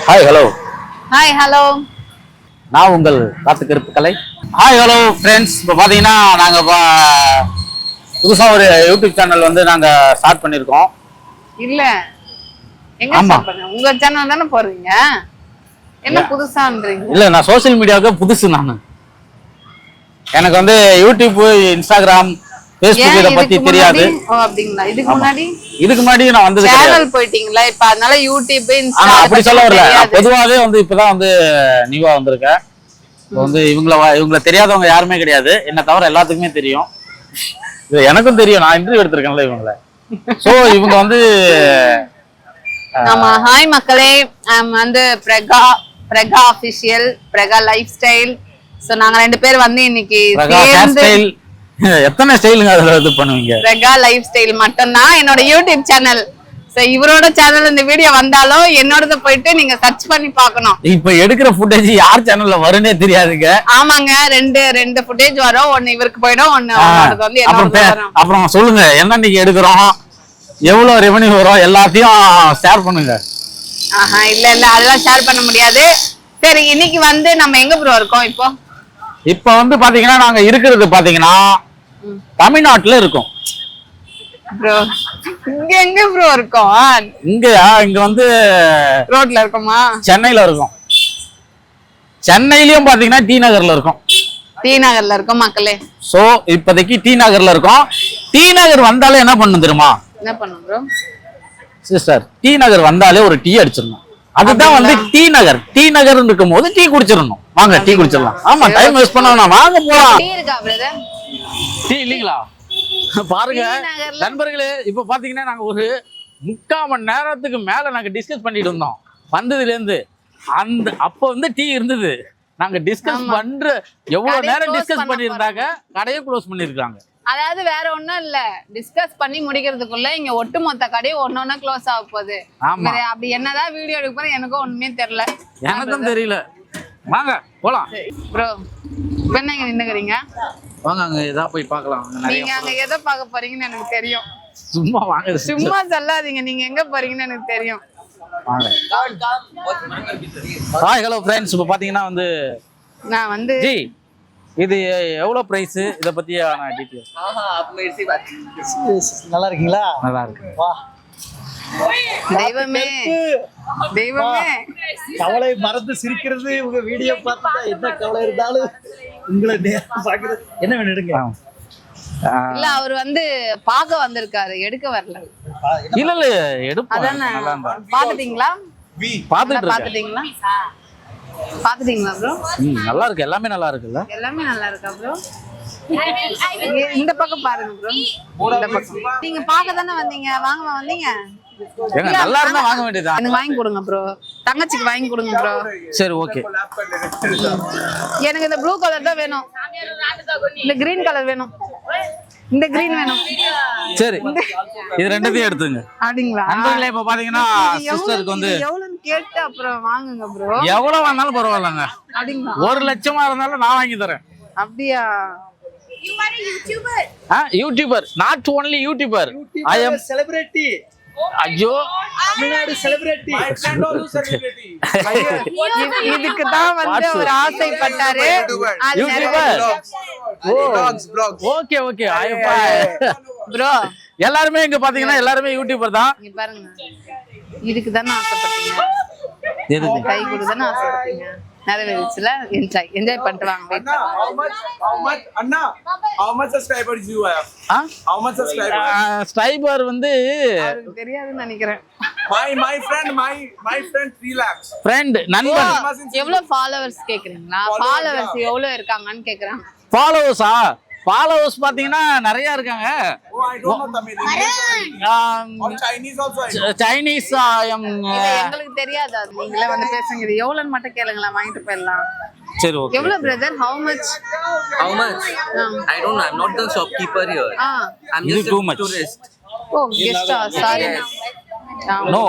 Hi hello. Hi hello. நான் உங்கள் Kathukaruppu Kalai. Hi hello friends. இப்போ பார்த்தீங்கன்னா நாங்கள் புதுசாக ஒரு யூடியூப் சேனல் வந்து நாங்கள் ஸ்டார்ட் பண்ணியிருக்கோம். இல்ல எங்க ஸ்டார்ட் பண்ணீங்க? உங்க சேனல் தானே போறீங்க, என்ன புதுசான்றீங்க? இல்லை, நான் சோசியல் மீடியாவுக்கு புதுசு. எனக்கு வந்து யூடியூப், இன்ஸ்டாகிராம், ஃபேஸ்புக் இத பத்தி தெரியாது. ஓ அப்படிங்களா? இதுக்கு முன்னாடி நான் வந்து சேனல் போயிட்டீங்களா? இப்ப அதனால யூடியூப், இன்ஸ்டாகிராம் அப்படி சொல்ல வரல. பொதுவாவே வந்து இப்பதான் வந்து நியூவா வந்திருக்கேன். இப்போ வந்து இவங்கள தெரியாதவங்க யாருமே கிடையாது. என்ன தவிர எல்லாத்துக்குமே தெரியும். இது எனக்கும் தெரியும், நான் இன்டர்வியூ எடுத்திருக்கேன்ல இவங்கள. சோ இவங்க வந்து ஆமா. ஹாய் மக்களே, வந்து பிரகா ஆபீஷியல், பிரகா லைஃப் ஸ்டைல். சோ நாங்க ரெண்டு பேர் வந்து இன்னைக்கு எத்தனை ஸ்டைலுங்க அதுல இது பண்ணுவீங்க? பிரகா லைஃப் ஸ்டைல் மட்டும் தான் என்னோட யூடியூப் சேனல். சோ இவரோட சேனல் இந்த வீடியோ வந்தாலும் என்னோடத போயிட்டு நீங்க சர்ச் பண்ணி பார்க்கணும். இப்ப எடுக்கிற ஃபுட்டேஜ் யார் சேனல்ல வரும்னே தெரியாதுங்க. ஆமாங்க, ரெண்டு ஃபுட்டேஜ் வரும். ஒன்னு இவருக்கு போய்டும், ஒன்னு அவரோடது வந்து என்னோடது வரும். அப்புறம் சொல்லுங்க, என்ன நீங்க எடுக்கிறோம், எவ்வளவு ரெவென்யூ வரும், எல்லாத்தையும் ஷேர் பண்ணுங்க. இல்ல அதெல்லாம் ஷேர் பண்ண முடியாது. சரி, இன்னைக்கு வந்து நம்ம எங்க ப்ரோ இருக்கோம்? இப்போ வந்து பாத்தீங்கன்னா நாங்க இருக்கிறது பாத்தீங்கன்னா தமிழ்நாட்டுல இருக்கோம். ப்ரோ இங்க எங்க ப்ரோ இருக்கோம்? இங்க வந்து ரோட்ல இருக்கோமா? சென்னையில இருக்கோம். சென்னையிலயும் பாத்தீங்கன்னா டி நகர்ல இருக்கோம். டி நகர்ல இருக்கோம் மக்களே. சோ இப்போதைக்கு டி நகர்ல இருக்கோம். டி நகர் வந்தாலே என்ன பண்ணணும் தெரியுமா? என்ன பண்ணும் ப்ரோ? சிஸ்டர், டி நகர் வந்தாலே ஒரு டீ அடிச்சிடணும். அதுதான் வந்து டி நகர். டி நகர் இருக்கும் போது டீ குடிச்சிடணும். வாங்க டீ குடிச்சிடலாம். ஆமா, டைம் வேஸ்ட் பண்ண வேணாம், வாங்க போலாம். டீ இருக்கா பிரதர்? டீ இல்லீங்களா? பாருங்க நண்பர்களே, இப்ப பாத்தீங்கன்னா நாங்க ஒரு 3/4 மணி நேரத்துக்கு மேல நாங்க டிஸ்கஸ் பண்ணிட்டு இருந்தோம். வந்ததுல இருந்து அப்ப வந்து டீ இருந்தது. நாங்க டிஸ்கஸ் பண்ற எவ்வளவு நேரம் டிஸ்கஸ் பண்ணிருந்தாங்க, கடையை க்ளோஸ் பண்ணிருக்காங்க. அதாவது வேற ஒண்ணும் இல்ல, டிஸ்கஸ் பண்ணி முடிக்கிறதுக்குள்ள இங்க ஒட்டுமொத்த கடையும் ஒன்னொன்னா க்ளோஸ் ஆக போகுது. அப்படி என்னதான் வீடியோ எடுக்க போறேன் எனக்கும் ஒண்ணுமே தெரியல. எனக்கும் தெரியல. வாங்க போலாம் ப்ரோ. இப்ப என்ன இங்க நின்னுக்கிறீங்க? வாங்க அங்க ஏதா போய் பார்க்கலாம். நீங்க அங்க எதை பார்க்க போறீங்கன்னு எனக்கு தெரியும். சும்மா வாங்க, சும்மா சொல்லாதீங்க, நீங்க எங்க போறீங்கன்னு எனக்கு தெரியும். வாங்க. Hi hello friends. இப்போ பாத்தீங்கன்னா வந்து நான் வந்து ஜி, இது எவ்வளவு பிரைஸ், இத பத்தியான டீடைல்ஸ். நல்லா இருக்கீங்களா? நல்லா இருக்கு. வா தெய்வமே தெய்வமே, கவலை மறந்து சிரிக்கிறது உங்க வீடியோ பார்த்தா. என்ன கவலை இருந்தாலும் உங்களை பாக்குறது என்ன வேணும் எடுங்க. இல்ல அவர் வந்து பார்க்க வந்திருக்காரு, எடுக்க வரல. இல்ல எடுப்போம். அதானே. பாத்துட்டீங்களா? பாத்துட்டீங்களா ப்ரோ? நல்லா இருக்கு, எல்லாமே நல்லா இருக்குல்ல? எல்லாமே நல்லா இருக்கா ப்ரோ? இந்த பக்கம் பாருங்க ப்ரோ. இந்த பக்கம் நீங்க பார்க்க தானே வந்தீங்க, வாங்க வந்தீங்க. ஏங்க நல்லா இருந்தா வாங்க வேண்டியதா? எனக்கு வாங்கி கொடுங்க ப்ரோ, தங்கச்சிக்கு வாங்கி கொடுங்க ப்ரோ. சரி ஓகே. எனக்கு இந்த ப்ளூ கலர் தான் வேணும், இந்த கிரீன் கலர் வேணும், இந்த கிரீன் வேணும். சரி, இது ரெண்டுத்தையும் எடுத்துங்க. அப்படிங்களா? நண்பர்களே, இப்ப பாத்தீங்கன்னா சிஸ்டருக்கு வந்து எவ்வளவுன்னு கேட்டு அப்புறம் வாங்குங்க ப்ரோ. எவ்வளவு வேணாலும் பரவாயில்லங்க. அப்படிங்களா? 1 லட்சமா இருந்தாலும் நான் வாங்கி தரேன். அப்படியா? You are a YouTuber. YouTuber, not only YouTuber. I am celebrity. ஐயோ, தமிழ்நாடு செலிபிரிட்டி. இதுக்கு தான் வந்து ஒரு ஆசைப்பட்டாரு. Okay okay bro. எல்லாருமே இங்க பாத்தீங்கன்னா எல்லாருமே யூடியூபர் தான். இங்க பாருங்க, இதுக்கு தானே ஆசைப்பட்டீங்க, கை கொடுதானே ஆசைப்பட்டீங்க. நிறைவேறிச்சுல. என்ஜாய் பண்ணிட்டு வாங்க. அண்ணா, how much subscribers you have? How much subscribers? subscriber வந்து அவருக்கு தெரியாதுன்னு நினைக்கிறேன். my friend 3 lakhs. friend நண்பன். எவ்வளவு ஃபாலோவர்ஸ் கேக்குறீங்களா? ஃபாலோவர்ஸ் எவ்வளவு இருக்காங்கன்னு கேக்குறாங்க. ஃபாலோவர்ஸா? ஃபாலோவர்ஸ் பாத்தீங்கன்னா நிறைய இருக்காங்க. Oh, I don't know Tamil. Or Chinese also. Chinese எங்களுக்கு தெரியாது, அது நீங்களே வந்து பேசுங்க. இது எவ்வளவுன்னு மட்டும் கேளுங்களா, வாங்கிட்டு போயிடலாம். சரி ஓகே. எவ்வளவு brother? how much? I don't know. I'm not the shopkeeper here. I'm just a tourist. Oh, guest. Sorry. No.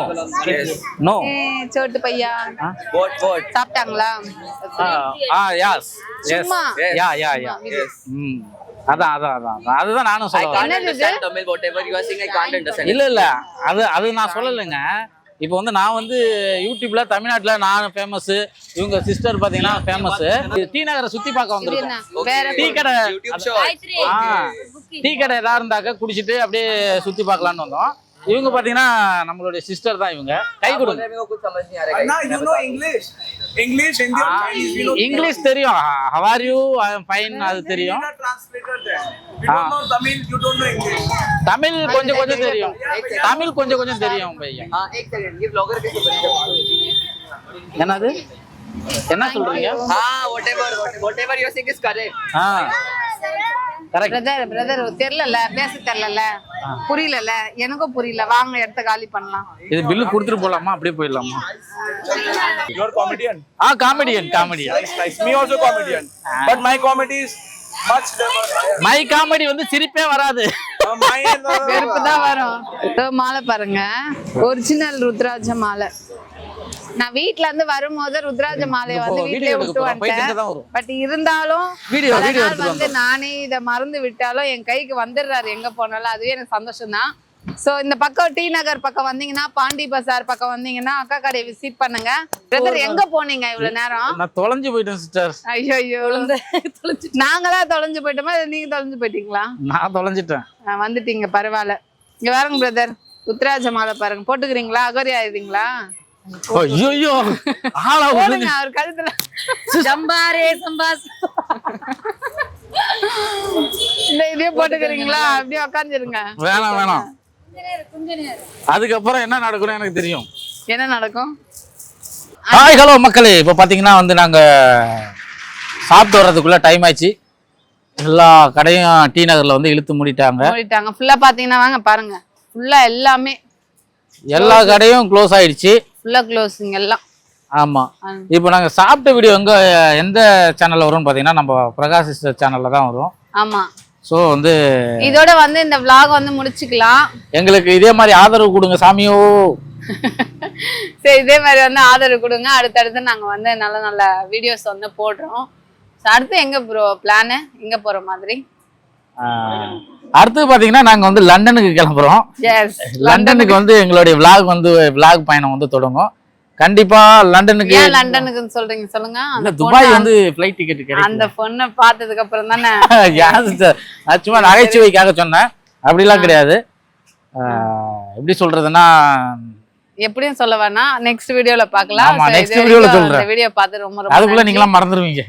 Yes. No. Chhotu Bhaiya, What? சாப்பிட்டாங்களா? yes. சும்மா. Yeah. Yes. அதுதான் நானும் I can't சொல்றேன். understand Tamil. Whatever you are saying, I can't understand. இல்ல அது நான் சொல்லலைங்க. இப்போ வந்து நான் வந்து யூடியூப்ல தமிழ்நாட்டுல நான் ஃபேமஸ், இவங்க சிஸ்டர் பாத்தீங்கன்னா ஃபேமஸ். டி நகரை சுத்தி பார்க்க வந்திருக்கோம். வேற டீ கடை, YouTube shorts. டீ கடை ஏதாவது இருந்தாக்க குடிச்சிட்டு அப்படியே சுத்தி பார்க்கலாம்னு வந்தோம். இவங்க பாத்தீங்கன்னா நம்மளுடைய சிஸ்டர் தான். இவங்க கை கொடுங்க. मेरे को कुछ समझ नहीं आ रहा है Anna, you know English? English, Hindi, and Chinese. We know English தெரியும். How are you? I am fine. அது தெரியும். Hindi translator there. We don't know Tamil. You don't know English. Tamil கொஞ்சம் கொஞ்சம் தெரியும். தமிழ் கொஞ்சம் கொஞ்சம் தெரியும் பையன். हाँ एक सेकंड ये ब्लॉगर कैसे बनेगा என்னது என்ன சொல்றீங்க? हाँ whatever you think is correct ஆ கரெக்ட். பிரதர் தெரியல, பேச தெரியல, புரியல, எனக்கும் புரியல. வாங்க இடத்த காலி பண்ணலாம். இது பில்லு கொடுத்துட்டு போலாமா அப்படியே போயிடலாமா? You are comedian. Comedian. Nice. Me also comedian. But my comedy is much different. My comedy வந்து சிரிப்பே வராது. Mine. வெறுப்பு தான் வரும். இதோ மாலை பாருங்க, ஒரிஜினல் ருத்ராட்ச மாலை. நான் வீட்ல இருந்து வரும்போது ருத்ராட்ச மாலையை வந்து வீட்லயே விட்டு வந்துட்டேன். பட் இருந்தாலும் வீடியோ வந்து நானே இதை மறந்து விட்டாலும் என் கைக்கு வந்துடுறாரு எங்க போனாலும். அதுவே எனக்கு சந்தோஷம் தான். சோ இந்த பக்கம் டி நகர் பக்கம் வந்தீங்கன்னா, பாண்டி பசார் பக்கம் வந்தீங்கன்னா அக்கா கடையை விசிட் பண்ணுங்க. பிரதர் எங்க போனீங்க இவ்வளவு நேரம்? நான் தொலைஞ்சு போயிட்டேன் சிஸ்டர். ஐயோ நாங்களா தொலைஞ்சு போயிட்டோமா, நீங்க தொலைஞ்சு போயிட்டீங்களா? நான் தொலைஞ்சிட்டேன். வந்துட்டீங்க, பரவாயில்ல. இங்க பாருங்க பிரதர், ருத்ராட்ச மாலை பாருங்க. போட்டுக்கிறீங்களா? அகோரி ஆயிருந்தீங்களா? ஐயோ ஆளா போடுங்க அவர் கழுத்துல. Jambare Sambas. இந்த இதே போட்டுக்கிறீங்களா? அப்படியே உட்காந்துருங்க. வேணாம். அதுக்கப்புறம் என்ன நடக்கும்னு எனக்கு தெரியும். என்ன நடக்கும்? ஹாய் ஹலோ மக்களே, இப்போ பார்த்தீங்கன்னா வந்து நாங்கள் சாப்பிட்டு வர்றதுக்குள்ள டைம் ஆயிடுச்சு. எல்லா கடையும் டி நகரில் வந்து இழுத்து மூடிட்டாங்க. ஃபுல்லா பாத்தீங்கன்னா வாங்க பாருங்க, ஃபுல்லா எல்லாமே எல்லா கடையும் க்ளோஸ் ஆயிடுச்சு. ஃபுல்லா க்ளோசிங் எல்லாம். ஆமா. இப்போ நாங்கள் சாப்பிட்ட வீடியோ எந்த சேனல்ல வரும்னு பார்த்தீங்கன்னா நம்ம பிரகாஷ் சேனல்ல தான் வரும். ஆமா. ஸோ வந்து இதோட வந்து இந்த vlog வந்து முடிச்சுக்கலாம். எங்களுக்கு இதே மாதிரி ஆதரவு கொடுங்க சாமியோ. சரி, இதே மாதிரி வந்து ஆதரவு கொடுங்க. அடுத்தடுத்து நாங்க வந்து நல்ல நல்ல வீடியோஸ் வந்து போடுறோம். அடுத்து எங்க ப்ரோ பிளான்? எங்க போற மாதிரி? அடுத்து பாத்தீங்கன்னா நாங்க வந்து லண்டனுக்கு கிளம்புறோம். லண்டனுக்கு வந்து எங்களுடைய விளாக் பயணம் வந்து தொடங்கும். கண்டிப்பா லண்டனுக்கு. ஏன் லண்டனுக்குன்னு சொல்றீங்க சொல்லுங்க? அந்த துபாய் வந்து ஃளைட் டிக்கெட் கிடைக்கும். அந்த பொண்ணை பார்த்ததுக்கு அப்புறம் தானே. சும்மா நகைச்சுவைக்காக சொன்னேன், அப்படிலாம் கிடையாது. எப்படி சொல்றதுன்னா, எப்படியும் சொல்ல வேணாம், நெக்ஸ்ட் வீடியோல பார்க்கலாம். ஆமா, நெக்ஸ்ட் வீடியோல சொல்றேன். இந்த வீடியோ பார்த்து ரொம்ப அதுக்குள்ள நீங்கலாம் மறந்துடுவீங்க.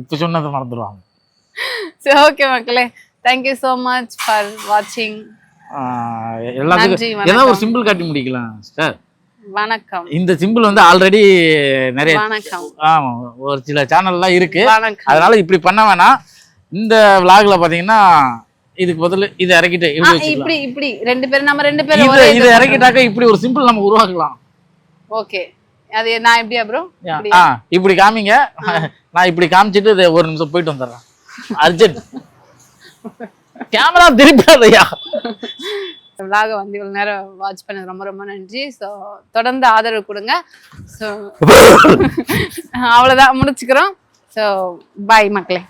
இப்ப சொன்னது மறந்துடுவாங்க. சரி, ஓகே மக்களே, thank you so much for watching. எல்லாத்துக்கும் ஏதாவது ஒரு சிம்பிள் காட்டி முடிக்கலாம் சார். வணக்கம். இந்த சிம்பிள் வந்து ஆல்ரெடி நிறைய வணக்கம் ஒரு சில சேனல்லாம் இருக்கு. வணக்கம். அதனால இப்படி பண்ண வேணாம். இந்த vlogல பாத்தீங்கன்னா இதுக்கு பதில் இதை இறக்கிட்டு இப்படி ரெண்டு பேரும் நம்ம ரெண்டு பேரும் இதை இறக்கிட்டாக்க இப்படி ஒரு சிம்பிள் நம்ம உருவாக்கலாம். ஓகே, அது நான் எப்படியா ப்ரோ? இப்படி காமிங்க. நான் இப்படி காமிச்சிட்டு ஒரு நிமிஷம் போயிட்டு வந்துடுறேன். அர்ஜென்ட். கேமரா திருப்பாதையா. vlog வந்து இவ்வளவு நேரம் வாட்ச் பண்ணது ரொம்ப ரொம்ப நன்றி. ஸோ தொடர்ந்து ஆதரவு கொடுங்க. ஸோ அவ்வளோதான், முடிச்சுக்கிறோம். ஸோ பாய் மக்களே.